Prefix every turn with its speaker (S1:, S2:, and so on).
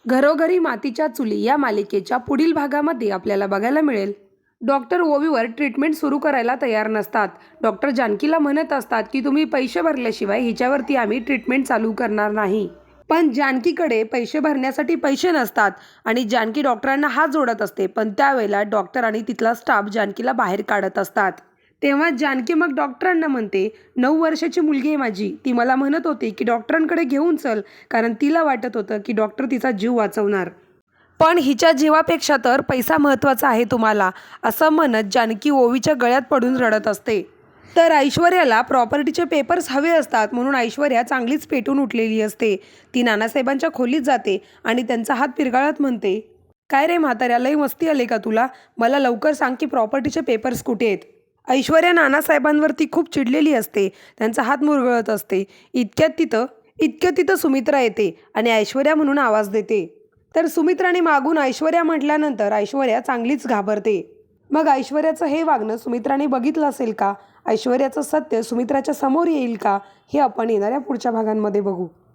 S1: घरोघरी मातीच्या चुली या मालिकेच्या पुढील भागामध्ये आपल्याला बघायला मिळेल, डॉक्टर ओवीवर ट्रीटमेंट सुरू करायला तयार नसतात. डॉक्टर जानकीला म्हणत असतात की तुम्ही पैसे भरल्याशिवाय हिच्यावरती आम्ही ट्रीटमेंट चालू करणार नाही. पण जानकीकडे पैसे भरण्यासाठी पैसे नसतात आणि जानकी डॉक्टरांना हात जोडत असते. पण त्यावेळेला डॉक्टर आणि तिथला स्टाफ जानकीला बाहेर काढत असतात. तेव्हा जानकी मग डॉक्टरांना म्हणते, 9 वर्षाची मुलगी आहे माझी. ती मला म्हणत होती की डॉक्टरांकडे घेऊन चल, कारण तिला वाटत होतं की डॉक्टर तिचा जीव वाचवणार. पण हिच्या जीवापेक्षा तर पैसा महत्त्वाचा आहे तुम्हाला, असं म्हणत जानकी ओवीच्या गळ्यात पडून रडत असते. तर ऐश्वर्याला प्रॉपर्टीचे पेपर्स हवे असतात म्हणून ऐश्वर्या चांगलीच पेटून उठलेली असते. ती नानासाहेबांच्या खोलीत जाते आणि त्यांचा हात पिरगाळत म्हणते, काय रे म्हाताऱ्या, लई मस्ती आली का तुला? मला लवकर सांग की प्रॉपर्टीचे पेपर्स कुठे आहेत? ऐश्वर्या नानासाहेबांवरती खूप चिडलेली असते. त्यांचा हात मुरगळत असते. इतक्यात तिथं सुमित्रा येते आणि ऐश्वर्या म्हणून आवाज देते. तर सुमित्राने मागून ऐश्वर्या म्हटल्यानंतर ऐश्वर्या चांगलीच घाबरते. मग ऐश्वर्याचं हे वागणं सुमित्राने बघितलं असेल का? ऐश्वर्याचं सत्य सुमित्राच्या समोर येईल का? हे आपण येणाऱ्या पुढच्या भागांमध्ये बघू.